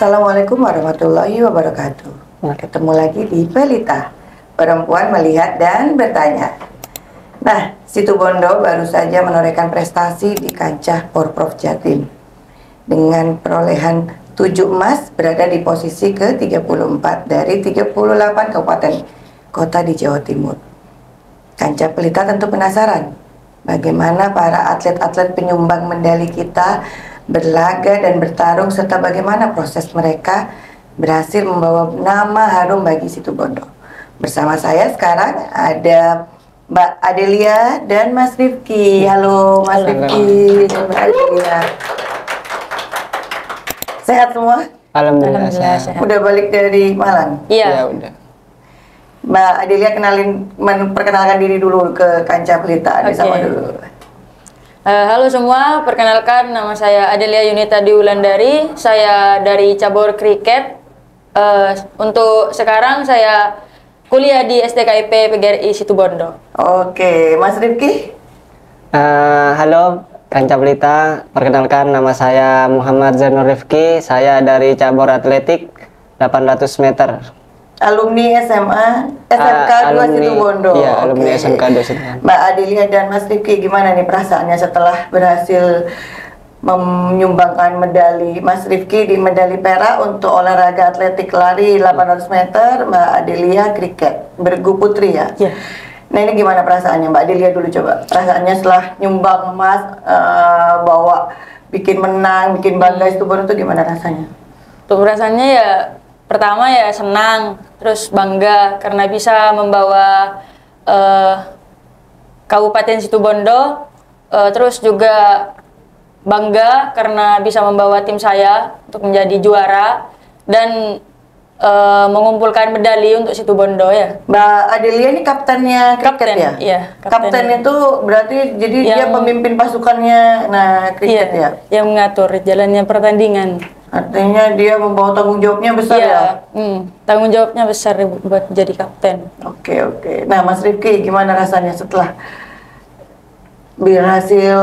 Assalamualaikum warahmatullahi wabarakatuh. Ketemu lagi di Pelita, perempuan melihat dan bertanya. Nah, Situbondo baru saja menorehkan prestasi di kancah Porprov Jatim dengan perolehan 7 emas, berada di posisi ke-34 dari 38 kabupaten kota di Jawa Timur. Kancah Pelita tentu penasaran bagaimana para atlet-atlet penyumbang medali kita berlaga dan bertarung, serta bagaimana proses mereka berhasil membawa nama harum bagi Situbondo. Bersama saya sekarang ada Mbak Adelia dan Mas Rifki. Halo Mas Rifki dan Mbak Adelia. Sehat semua? Alhamdulillah sehat. Udah balik dari Malang? Iya, udah. Mbak Adelia perkenalkan diri dulu ke kancah Pelita. Ada sama dulu. Halo semua, perkenalkan nama saya Adelia Yunita Diulandari. Saya dari cabur kriket. Untuk sekarang saya kuliah di STKIP PGRI Situbondo. Oke, Mas Rifki? Halo kancah Pelita, perkenalkan nama saya Muhammad Zainur Rifki. Saya dari cabur atletik 800 meter. Alumni SMK 2 Situbondo. Iya, alumni SMK 2 Situbondo. Mbak Adelia dan Mas Rifki, gimana nih perasaannya setelah berhasil menyumbangkan medali? Mas Rifki di medali perak untuk olahraga atletik lari 800 meter, Mbak Adelia kriket, bergu putri ya? Iya. Nah, ini gimana perasaannya? Mbak Adelia dulu coba. Perasaannya setelah nyumbang emas, bawa bikin menang, bikin bangga Situbondo itu gimana rasanya? Untuk rasanya ya, pertama ya senang, terus bangga karena bisa membawa Kabupaten Situbondo, terus juga bangga karena bisa membawa tim saya untuk menjadi juara dan mengumpulkan medali untuk Situbondo ya. Mbak Adelia ini kaptennya kriket ya? Iya. Kapten itu berarti jadi dia pemimpin pasukannya, kriket ya? Yang mengatur jalannya pertandingan. Artinya dia membawa tanggung jawabnya besar ya? Tanggung jawabnya besar buat jadi kapten. Oke. Nah, Mas Rifki, gimana rasanya setelah berhasil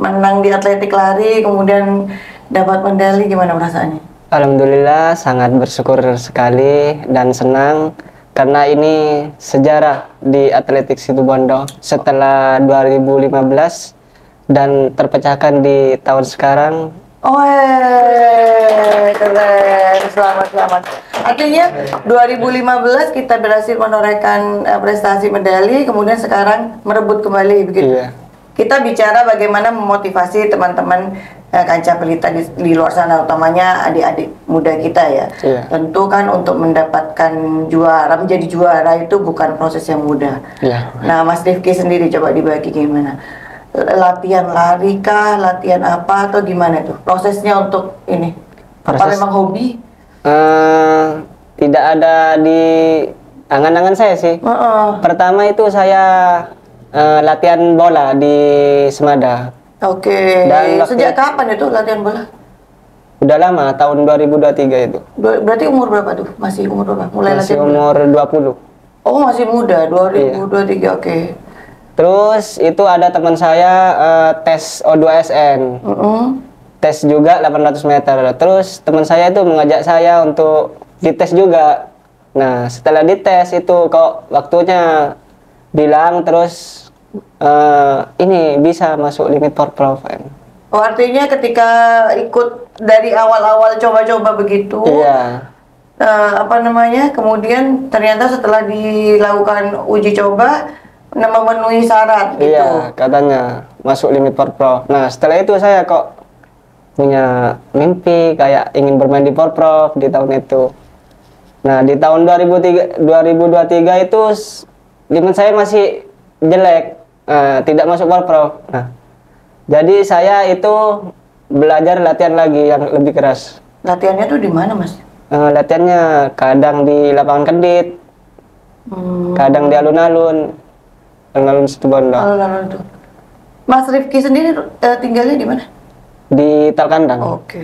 menang di atletik lari, kemudian dapat medali, gimana perasaannya? Alhamdulillah sangat bersyukur sekali dan senang karena ini sejarah di atletik Situbondo setelah 2015 dan terpecahkan di tahun sekarang. Keren, selamat. Artinya 2015 kita berhasil menorehkan prestasi medali, kemudian sekarang merebut kembali begitu. Iya. Kita bicara bagaimana memotivasi teman-teman kancah Pelita di luar sana, utamanya adik-adik muda kita ya. Iya. Tentu kan untuk mendapatkan juara, menjadi juara itu bukan proses yang mudah. Iya. Nah, Mas Rifki sendiri coba dibagi gimana? Latihan lari kah, latihan apa, atau gimana tuh prosesnya untuk ini? Apa memang hobi? Tidak ada di angan-angan saya sih. Pertama itu saya latihan bola di Semada. Oke. Dan sejak kapan itu latihan bola? Udah lama, tahun 2023 itu. Berarti umur berapa tuh? Masih umur berapa? Mulai masih latihan umur bola? 20. Oh, masih muda, 2023, iya. Oke. Terus itu ada teman saya tes O2SN. Tes juga 800 meter. Terus teman saya itu mengajak saya untuk dites juga. Nah, setelah dites itu kok waktunya bilang terus ini bisa masuk limit Porprov. Oh, artinya ketika ikut dari awal-awal coba-coba begitu. Iya. Kemudian ternyata setelah dilakukan uji coba memenuhi syarat gitu. Iya, katanya masuk limit Porprov. Nah, setelah itu saya kok punya mimpi kayak ingin bermain di Porprov di tahun itu. Nah, di tahun 2023 itu limit saya masih jelek, tidak masuk Porprov. Nah, jadi saya itu belajar latihan lagi yang lebih keras. Latihannya tuh di mana, Mas? Latihannya kadang di lapangan Kendit, kadang di alun-alun Situbondo. Alun-alun tuh. Mas Rifki sendiri tinggalnya di mana? Di Talkandang. Oke.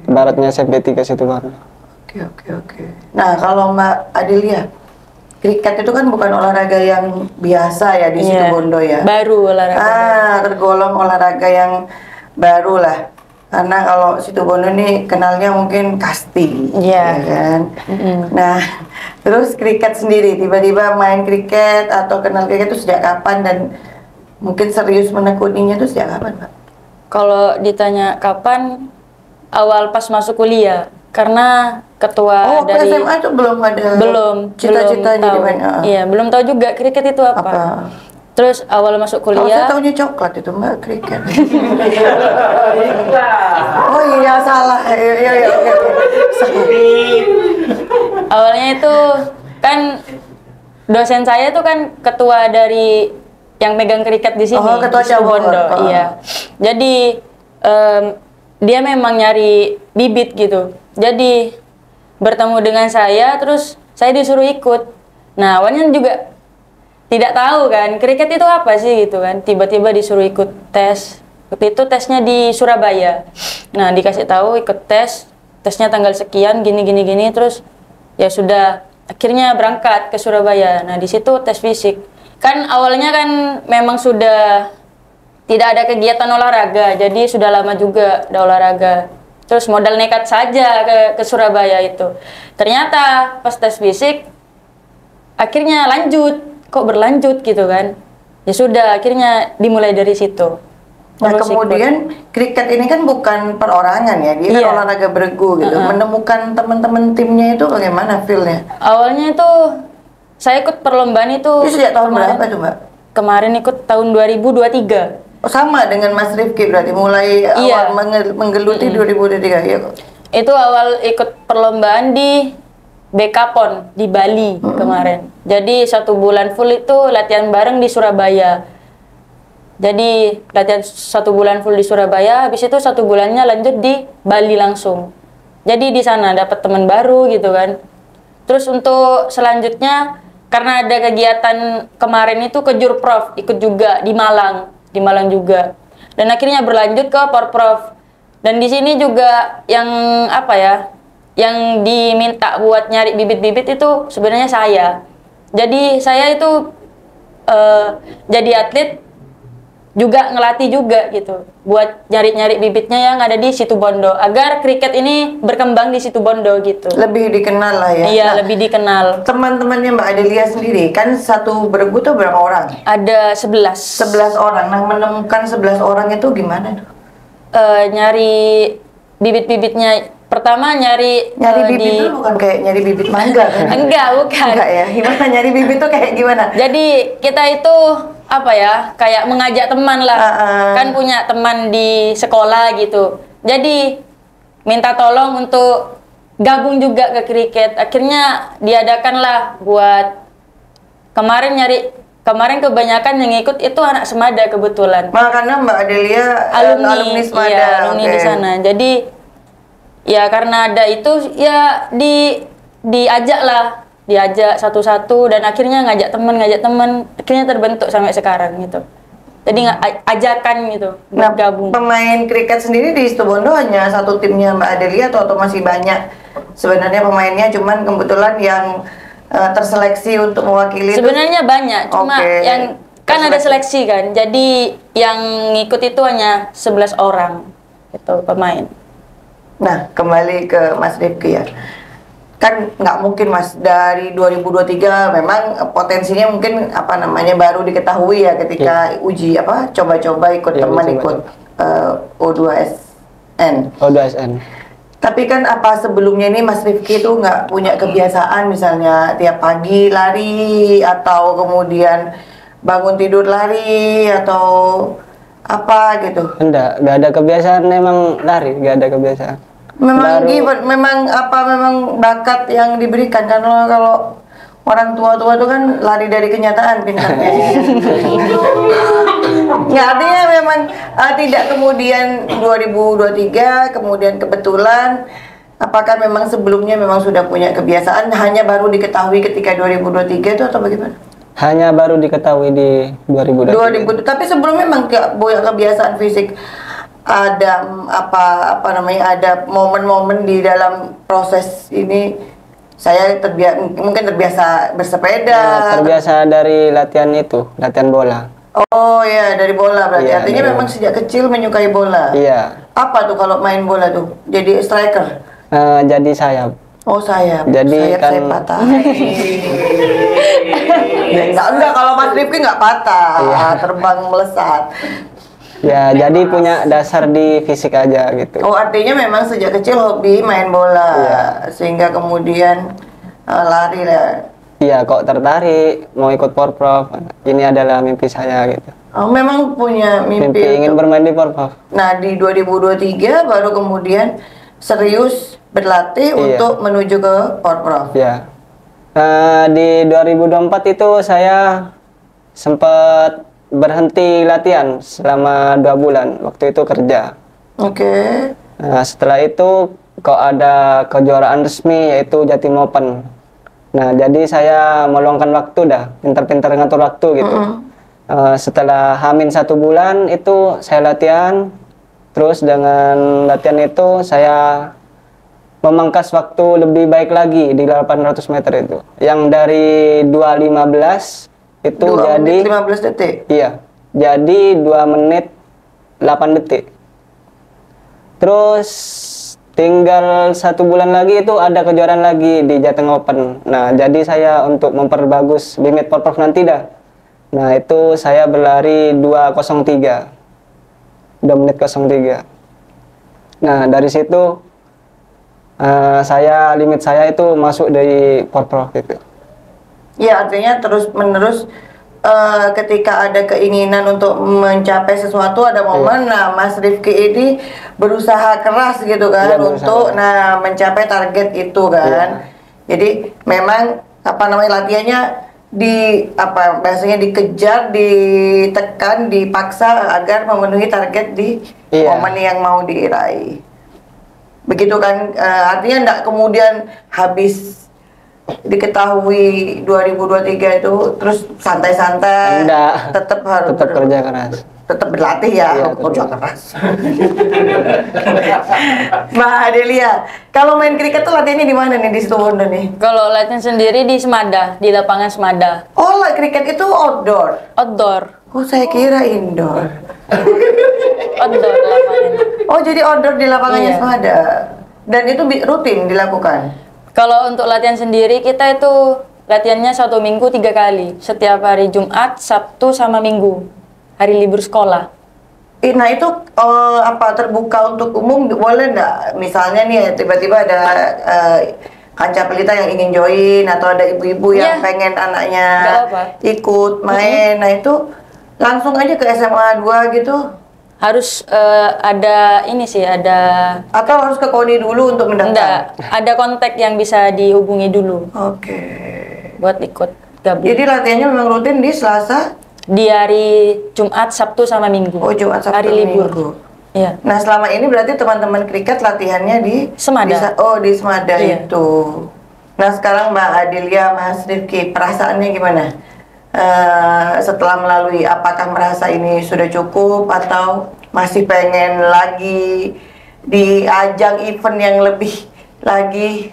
Baratnya SMP 3 Situbondo. Oke. Nah, kalau Mbak Adelia, kriket itu kan bukan olahraga yang biasa ya di Situbondo ya. Baru olahraga. Tergolong olahraga yang baru lah. Karena kalau Situbondo nih kenalnya mungkin kasti, Iya. ya kan. Nah, terus kriket sendiri, tiba-tiba main kriket atau kenal kriket itu sejak kapan dan mungkin serius menekuninya itu sejak kapan, Pak? Kalau ditanya kapan, awal pas masuk kuliah, karena ketua Oh, ke dari SMA itu belum ada belum cita-cita belum jadi tahu. main. Iya, belum tahu juga kriket itu apa. Terus awal masuk Kalau saya kuliah, tahunya coklat itu Mbak, kriket. Oh iya, salah. Iya, oke. awalnya itu kan dosen saya itu kan ketua dari yang megang kriket di sini. Oh, ketua di Situbondo. cabang. Oh. Iya. Jadi dia memang nyari bibit gitu. Jadi bertemu dengan saya, terus saya disuruh ikut. Nah, awalnya juga tidak tahu kan kriket itu apa sih gitu kan. Tiba-tiba disuruh ikut tes. Waktu itu tesnya di Surabaya. Nah, dikasih tahu ikut tes. Tesnya tanggal sekian gini, terus ya sudah akhirnya berangkat ke Surabaya. Nah, di situ tes fisik. Kan awalnya kan memang sudah tidak ada kegiatan olahraga, jadi sudah lama juga ada olahraga. Terus modal nekat saja ke Surabaya itu. Ternyata pas tes fisik akhirnya lanjut, kok berlanjut gitu kan. Ya sudah, akhirnya dimulai dari situ. Nah, Terus kemudian kriket ini kan bukan perorangan ya, dia kan Iya. olahraga beregu gitu. Menemukan teman-teman timnya itu bagaimana feel-nya? awalnya itu saya ikut perlombaan itu Itu sejak tahun berapa tuh, Mbak? kemarin ikut tahun 2023. Oh, sama dengan Mas Rifki berarti mulai Iya. awal menggeluti 2023 ya. Itu awal ikut perlombaan di BK-PON di Bali kemarin. Jadi 1 bulan full itu latihan bareng di Surabaya. Jadi latihan 1 bulan full di Surabaya, habis itu 1 bulannya lanjut di Bali langsung. Jadi di sana dapat teman baru gitu kan. Terus untuk selanjutnya karena ada kegiatan kemarin itu ke Jurprov, ikut juga di Malang juga. Dan akhirnya berlanjut ke Porprov. Dan di sini juga yang apa ya? Yang diminta buat nyari bibit-bibit itu sebenarnya saya. Jadi saya itu jadi atlet juga ngelatih juga gitu buat nyari-nyari bibitnya yang ada di Situbondo agar kriket ini berkembang di Situbondo gitu. Lebih dikenal lah ya. Iya, Nah, lebih dikenal. teman-temannya Mbak Adelia sendiri kan satu beregu tuh berapa orang? Ada 11. 11 orang. Nah, menemukan 11 orang itu gimana tuh? Nyari bibit-bibitnya. Pertama nyari Bibit itu bukan kayak nyari bibit mangga kan? Enggak, bukan. Enggak ya. Gimana nyari bibit tuh kayak gimana? Jadi kita itu apa ya, kayak mengajak teman lah. Kan punya teman di sekolah gitu. Jadi minta tolong untuk gabung juga ke kriket. Akhirnya diadakanlah buat kemarin kebanyakan yang ikut itu anak Semada kebetulan. Karena Mbak Adelia alumni Semada. Iya, alumni di sana. Jadi ya karena ada itu ya diajak satu-satu dan akhirnya ngajak teman akhirnya terbentuk sampai sekarang gitu. Jadi ajakan gitu Nah, bergabung. pemain kriket sendiri di Situbondo hanya satu timnya Mbak Adelia atau masih banyak sebenarnya pemainnya, cuman kebetulan yang terseleksi untuk mewakili Sebenarnya banyak, cuma yang kan ada seleksi kan. Jadi yang ngikut itu hanya 11 orang itu pemain. Nah, kembali ke Mas Rifki ya. Kan nggak mungkin Mas, dari 2023 memang potensinya mungkin baru diketahui ya ketika uji coba-coba ikut teman ikut O2SN. O2SN. Tapi kan sebelumnya ini Mas Rifki itu nggak punya kebiasaan misalnya tiap pagi lari atau kemudian bangun tidur lari atau apa gitu? Enggak ada kebiasaan memang lari, nggak ada kebiasaan. Memang memang bakat yang diberikan, karena kalau orang tua-tua itu kan lari dari kenyataan pintarnya. Ya, artinya memang tidak kemudian 2023 kemudian kebetulan, apakah memang sebelumnya memang sudah punya kebiasaan hanya baru diketahui ketika 2023 itu atau bagaimana? Hanya baru diketahui di 2023. Tapi sebelumnya memang punya kebiasaan fisik. Ada ada momen-momen di dalam proses ini saya mungkin terbiasa bersepeda. Ya, terbiasa dari latihan bola. Oh ya, dari bola berarti. Iya, artinya memang sejak kecil menyukai bola. Iya. Apa tuh kalau main bola tuh? Jadi striker? Jadi sayap. Oh sayap. Jadi sayap kan- saya patah. Ya, enggak kalau Mas Rifki nggak patah, Iya. terbang melesat. Ya, jadi punya dasar di fisik aja gitu. Oh artinya memang sejak kecil hobi main bola, Iya. sehingga kemudian lari lah. Iya, kok tertarik mau ikut Porprov. Ini adalah mimpi saya gitu. Oh memang punya Mimpi ingin untuk- bermain di Porprov. Nah di 2023 baru kemudian serius berlatih Iya. untuk menuju ke Porprov. Ya. Di 2024 itu saya sempat berhenti latihan selama 2 bulan. Waktu itu kerja. Oke. Nah, setelah itu kok ada kejuaraan resmi yaitu Jatim Open. Nah, jadi saya meluangkan waktu dah, pintar-pintar ngatur waktu gitu. Setelah Hamin 1 bulan itu saya latihan, terus dengan latihan itu saya memangkas waktu lebih baik lagi di 800 meter itu. Yang dari 2.15 itu 2 jadi menit 15 detik. iya, jadi 2 menit 8 detik. Terus tinggal 1 bulan lagi itu ada kejuaraan lagi di Jateng Open. Nah, jadi saya untuk memperbagus limit Porprov nanti dah. Nah, itu saya berlari 2.03. 2 menit 03. Nah, dari situ limit saya itu masuk dari Porprov gitu. Ya artinya terus menerus ketika ada keinginan untuk mencapai sesuatu ada momen. Nah Mas Rifki ini berusaha keras gitu kan Iya, berusaha. untuk mencapai target itu kan. Jadi memang apa namanya latihannya bahasanya dikejar, ditekan, dipaksa agar memenuhi target di Iya. momen yang mau diraih. Begitu kan, artinya enggak kemudian habis diketahui 2023 itu terus santai-santai, Enggak. tetap harus Tetap kerja keras. tetap berlatih ya, Iya, kerja tetap. keras. Mbak Adelia, kalau main kriket tuh latihannya di mana nih di Situbondo nih? Kalau latihan sendiri di Semada, di lapangan Semada. Oh, kriket itu outdoor. Outdoor. Oh, saya kira indoor. Outdoor lapangan. Oh, jadi outdoor di lapangannya Iya. Semada. Dan itu rutin dilakukan. Kalau untuk latihan sendiri kita itu latihannya 1 minggu 3 kali. Setiap hari Jumat, Sabtu, sama Minggu. Hari libur sekolah. Nah itu terbuka untuk umum boleh nggak? Misalnya nih tiba-tiba ada kancah pelita yang ingin join atau ada ibu-ibu yang Iya. pengen anaknya Nggak apa-apa. ikut main. Nah itu langsung aja ke SMA 2 gitu? Harus ada ini sih, ada Atau harus ke KONI dulu untuk mendaftar? enggak, ada kontak yang bisa dihubungi dulu Oke. buat ikut gabung. Jadi latihannya memang rutin di Selasa? Di hari Jumat, Sabtu, sama Minggu. Oh, Jumat, Sabtu, hari libur. Minggu. Iya. Nah selama ini berarti teman-teman kriket latihannya di Semada. di Semada Iya. itu. Nah sekarang Mbak Adelia, Mas Rifki, perasaannya gimana? Setelah melalui, apakah merasa ini sudah cukup atau masih pengen lagi di ajang event yang lebih lagi?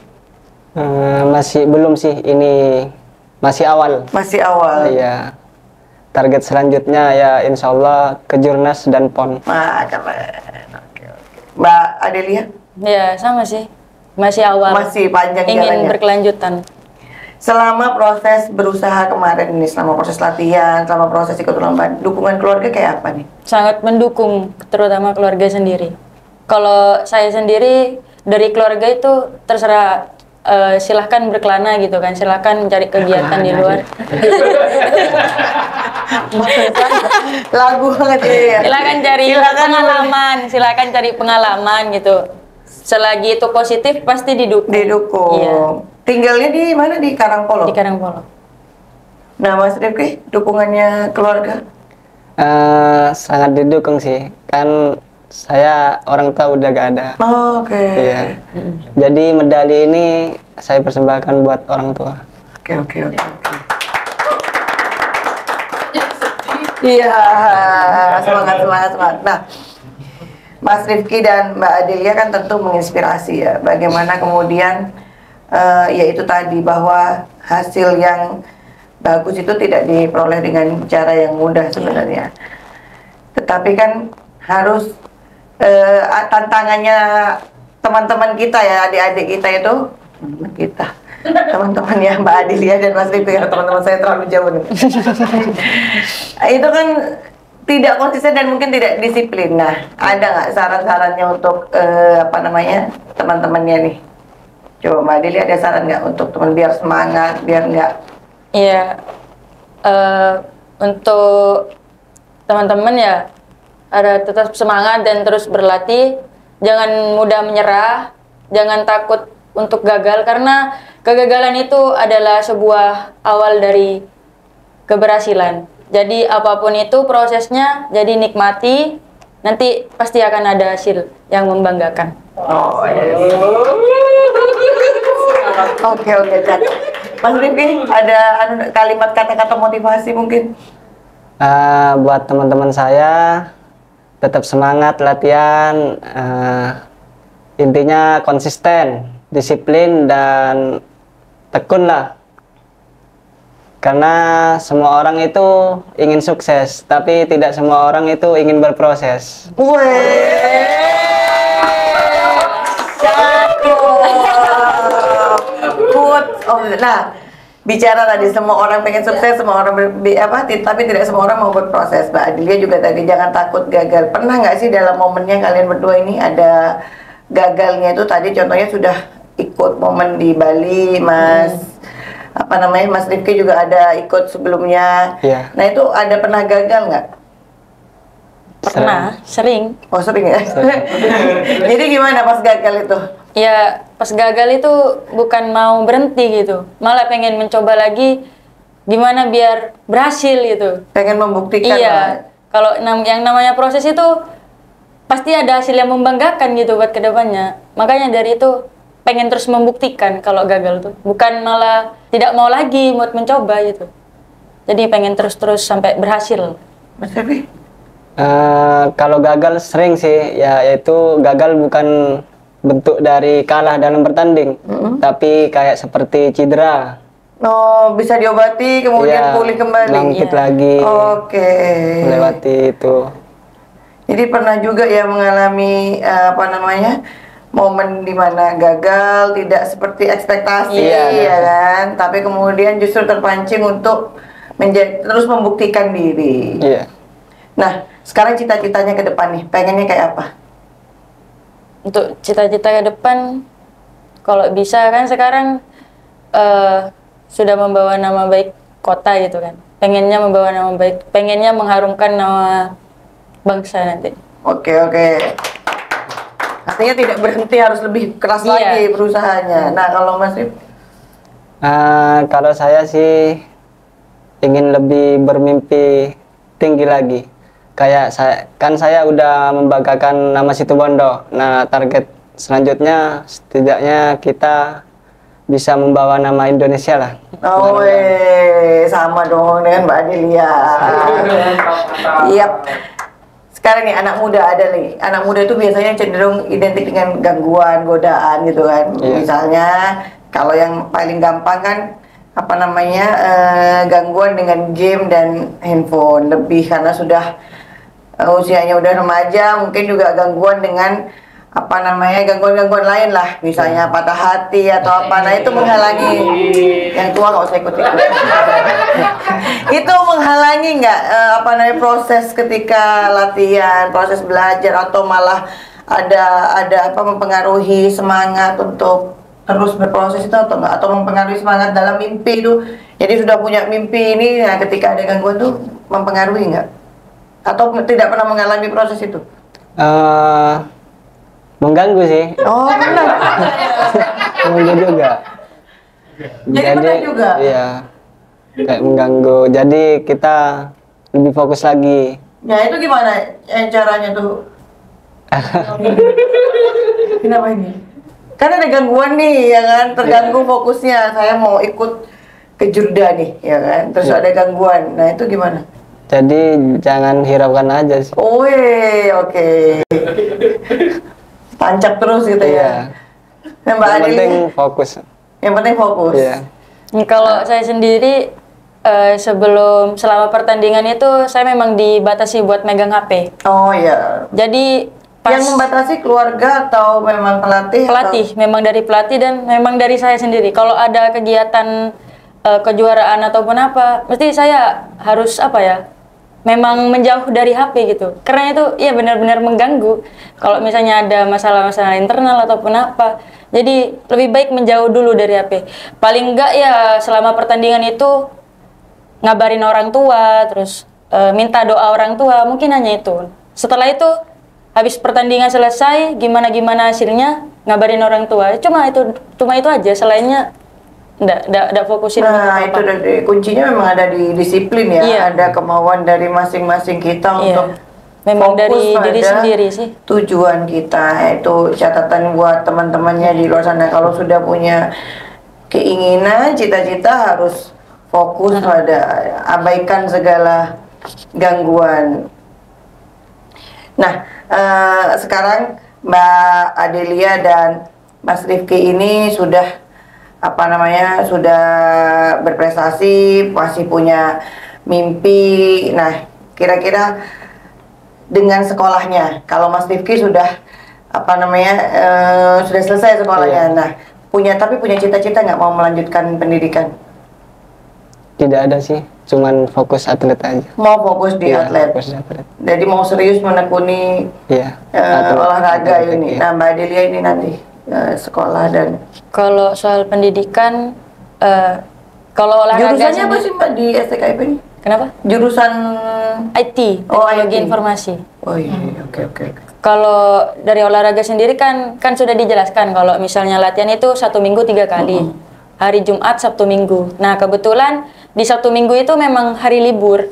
Masih belum sih, ini masih awal. Masih awal. Iya. Target selanjutnya ya insya Allah Kejurnas dan PON. Nah, keren. Oke. Mbak Adelia, Ya, sama sih. Masih awal. masih panjang Ingin jalannya. berkelanjutan. Selama proses berusaha kemarin ini, selama proses latihan, selama proses ikut lomba, dukungan keluarga kayak apa nih? Sangat mendukung, terutama keluarga sendiri. Kalau saya sendiri dari keluarga itu terserah, silahkan berkelana gitu kan, silahkan cari kegiatan di luar. Lagu banget ya. Silakan cari pengalaman, silakan cari pengalaman gitu. Selagi itu positif pasti didukung. Didukung. Iya, Tinggalnya di mana? Di Karangpolo. di Karangpolo. Nah, Mas Rifki, dukungannya keluarga? Sangat didukung sih, kan saya orang tua udah gak ada. Oh, oke. Iya. Jadi medali ini saya persembahkan buat orang tua. Oke. Iya, semangat. Nah, Mas Rifki dan Mbak Adelia kan tentu menginspirasi ya. Bagaimana kemudian yaitu tadi bahwa hasil yang bagus itu tidak diperoleh dengan cara yang mudah sebenarnya. Tetapi kan harus tantangannya teman-teman kita ya, adik-adik kita itu, teman-teman ya Mbak Adelia dan Mas Rifki, ya teman-teman saya terlalu jauh nih. Itu kan tidak konsisten dan mungkin tidak disiplin. Nah, ada nggak saran-sarannya untuk teman-temannya nih? Coba Mbak Adelia, ada saran nggak untuk teman biar semangat, biar nggak? Iya, untuk teman-teman ya ada tetap semangat dan terus berlatih, jangan mudah menyerah, jangan takut untuk gagal karena kegagalan itu adalah sebuah awal dari keberhasilan. Jadi apapun itu prosesnya, jadi nikmati, nanti pasti akan ada hasil yang membanggakan. Oh, yes. Oke, Cak. Mas Rifki, ada kalimat kata-kata motivasi mungkin? Buat teman-teman saya, tetap semangat latihan, intinya konsisten, disiplin, dan tekun lah. Karena semua orang itu ingin sukses, tapi tidak semua orang itu ingin berproses. Nah, bicara tadi semua orang pengen sukses, semua orang tapi tidak semua orang mau berproses. Mbak Adelia juga tadi jangan takut gagal. Pernah nggak sih dalam momennya kalian berdua ini ada gagalnya itu? Tadi contohnya sudah ikut momen di Bali, Mas Rifki juga ada ikut sebelumnya. Iya. Nah, itu ada pernah gagal nggak? Pernah, sering. Oh, sering ya? Jadi gimana pas gagal itu? Ya, pas gagal itu bukan mau berhenti gitu, malah pengen mencoba lagi gimana biar berhasil gitu. Pengen membuktikan. Iya, kalau yang namanya proses itu pasti ada hasil yang membanggakan gitu buat kedepannya. Makanya dari itu pengen terus membuktikan kalau gagal tuh, bukan malah tidak mau lagi buat mencoba gitu. Jadi pengen terus-terus sampai berhasil. Mas Devi? Kalau gagal sering sih, yaitu gagal bukan bentuk dari kalah dalam bertanding, tapi kayak seperti cedera. Oh, bisa diobati kemudian pulih kembali. Bangkit lagi. Oke. Melewati itu. Jadi pernah juga ya mengalami momen dimana gagal tidak seperti ekspektasi, ya kan? Tapi kemudian justru terpancing untuk terus membuktikan diri. Iya. Nah, sekarang cita-citanya ke depan nih, pengennya kayak apa? Untuk cita-cita ke depan, kalau bisa kan sekarang sudah membawa nama baik kota gitu kan. Pengennya membawa nama baik, pengennya mengharumkan nama bangsa nanti. Oke. Artinya tidak berhenti, harus lebih keras lagi berusahanya. Nah, kalau Mas Rif? Kalau saya sih ingin lebih bermimpi tinggi lagi. Kayak saya udah membanggakan nama Situbondo. Nah, target selanjutnya setidaknya kita bisa membawa nama Indonesia lah. Oh, sama dong dengan Mbak Adelia. Yap. Sekarang nih anak muda ada nih. Anak muda itu biasanya cenderung identik dengan gangguan, godaan gitu kan. Iya. Misalnya kalau yang paling gampang kan gangguan dengan game dan handphone lebih karena sudah usianya udah remaja, mungkin juga gangguan dengan gangguan-gangguan lain lah, misalnya patah hati atau apa. Nah, itu menghalangi. Yang tua nggak usah ikut-ikut. Itu menghalangi nggak proses ketika latihan, proses belajar, atau malah ada mempengaruhi semangat untuk terus berproses itu atau enggak, atau mempengaruhi semangat dalam mimpi itu? Jadi sudah punya mimpi ini, nah ketika ada gangguan tuh mempengaruhi nggak? Atau tidak pernah mengalami proses itu? Mengganggu sih. Oh, benar. Mengganggu juga. Jadi benar juga? Iya. Kayak mengganggu. Jadi kita lebih fokus lagi. Ya, itu gimana caranya tuh? Kenapa ini? Karena ada gangguan nih, ya kan? Terganggu fokusnya. Saya mau ikut ke Jurda nih, ya kan? Terus ada gangguan. Nah, itu gimana? Jadi jangan hiraukan aja sih. Oh, oke. Tancap terus gitu ya. Nah, Mbak Yang Adil, penting fokus. yang penting fokus. Iya. Kalau saya sendiri selama pertandingan itu saya memang dibatasi buat megang HP. Oh iya. Jadi Yang membatasi keluarga atau memang pelatih? Pelatih, memang dari pelatih dan memang dari saya sendiri. Kalau ada kegiatan kejuaraan ataupun apa, mesti saya harus apa ya? Memang menjauh dari HP gitu. Karena itu ya benar-benar mengganggu. Kalau misalnya ada masalah-masalah internal ataupun apa. Jadi lebih baik menjauh dulu dari HP. Paling enggak ya selama pertandingan itu ngabarin orang tua, terus minta doa orang tua, mungkin hanya itu. Setelah itu habis pertandingan selesai, gimana hasilnya, ngabarin orang tua. Cuma itu aja, selainnya enggak fokusin. Nah, itu kuncinya memang ada di disiplin ya. Iya. Ada kemauan dari masing-masing kita untuk memang fokus dari diri pada sendiri sih. tujuan kita. Itu catatan buat teman-temannya di luar sana. Kalau sudah punya keinginan, cita-cita, harus fokus pada abaikan segala gangguan. Nah, sekarang Mbak Adelia dan Mas Rifki ini sudah sudah berprestasi, masih punya mimpi. Nah, kira-kira dengan sekolahnya, kalau Mas Rifki sudah sudah selesai sekolahnya. Iya. Nah, tapi punya cita-cita nggak mau melanjutkan pendidikan? Tidak ada sih, cuman fokus atlet aja. Mau fokus di Iya, atlet. fokus di atlet. Jadi mau serius menekuni Iya. olahraga atlet, ini. iya. Nah, Mbak Adelia ini nanti sekolah dan Kalau soal pendidikan, kalau olahraga jurusannya apa sendiri- sih Mbak di STKIP ini? Kenapa? Jurusan IT, Oh, teknologi IT. informasi. Oh iya, oke. Kalau dari olahraga sendiri kan sudah dijelaskan kalau misalnya latihan itu 1 minggu 3 kali. Hari Jumat, Sabtu, Minggu. Nah, kebetulan di Sabtu Minggu itu memang hari libur.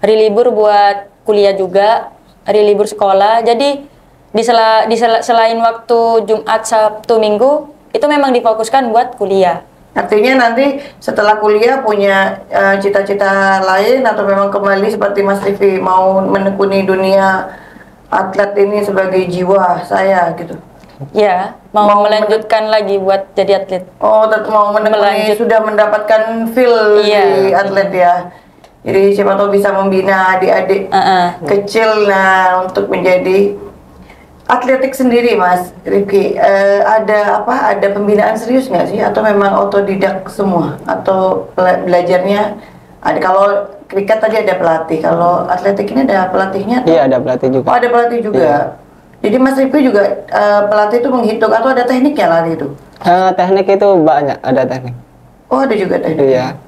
Hari libur buat kuliah juga, hari libur sekolah. Jadi selain waktu Jumat, Sabtu, Minggu itu memang difokuskan buat kuliah. Artinya nanti setelah kuliah punya cita-cita lain atau memang kembali seperti Mas Rifi mau menekuni dunia atlet ini sebagai jiwa saya gitu. Ya, mau melanjutkan lagi buat jadi atlet. Oh, tetap mau menekuni, sudah mendapatkan feel Iya. di atlet ya. Jadi siapa tahu bisa membina adik-adik kecil untuk menjadi atletik sendiri, Mas Rifki. Ada pembinaan serius nggak sih atau memang otodidak semua atau belajarnya ada? Kalau kriket tadi ada pelatih, kalau atletik ini ada pelatihnya? Iya, ada pelatih juga. Oh, ada pelatih juga. Iya. Jadi Mas Rifki juga pelatih itu menghitung atau ada tekniknya lari itu? Teknik itu banyak, ada teknik. Oh, ada juga teknik. Iya.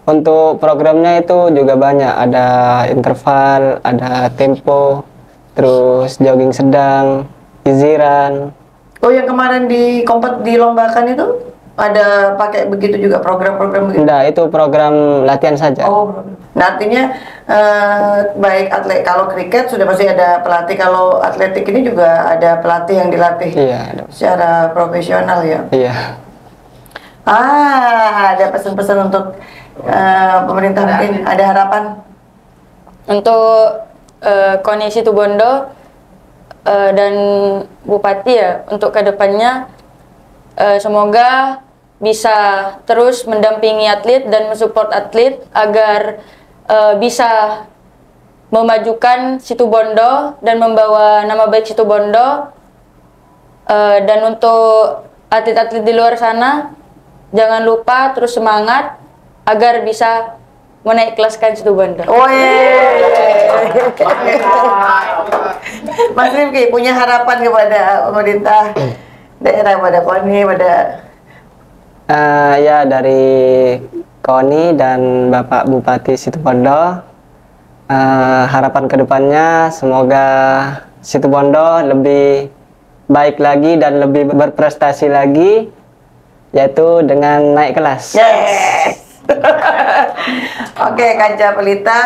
Untuk programnya itu juga banyak, ada interval, ada tempo, terus jogging sedang, easy run. Oh, yang kemarin dilombakan itu ada pakai begitu juga program-program begitu? Enggak, itu program latihan saja. Oh, nah artinya baik atlet, kalau kriket sudah pasti ada pelatih, kalau atletik ini juga ada pelatih yang dilatih Iya, ada. secara profesional ya. Iya. Ada pesan-pesan untuk pemerintah mungkin, ada harapan? Untuk KONI Situbondo dan Bupati ya, untuk kedepannya semoga bisa terus mendampingi atlet dan mensupport atlet agar bisa memajukan Situbondo dan membawa nama baik Situbondo. Dan untuk atlet-atlet di luar sana, jangan lupa terus semangat agar bisa menaik kelaskan Situbondo. Mas Rifki punya harapan kepada pemerintah daerah, pada KONI, pada Ya, dari KONI dan Bapak Bupati Situbondo, harapan kedepannya semoga Situbondo lebih baik lagi dan lebih berprestasi lagi, yaitu dengan naik kelas. Yes. Oke, Kaca Pelita,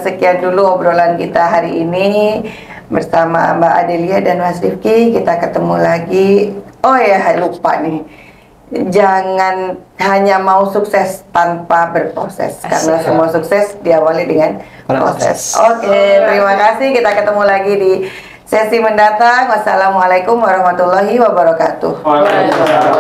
sekian dulu obrolan kita hari ini bersama Mbak Adelia dan Mas Rifki. Kita ketemu lagi. Oh ya, lupa nih. Jangan hanya mau sukses tanpa berproses, karena semua sukses diawali dengan proses. Oke, terima kasih. Kita ketemu lagi di sesi mendatang. Wassalamualaikum warahmatullahi wabarakatuh. Waalaikumsalam.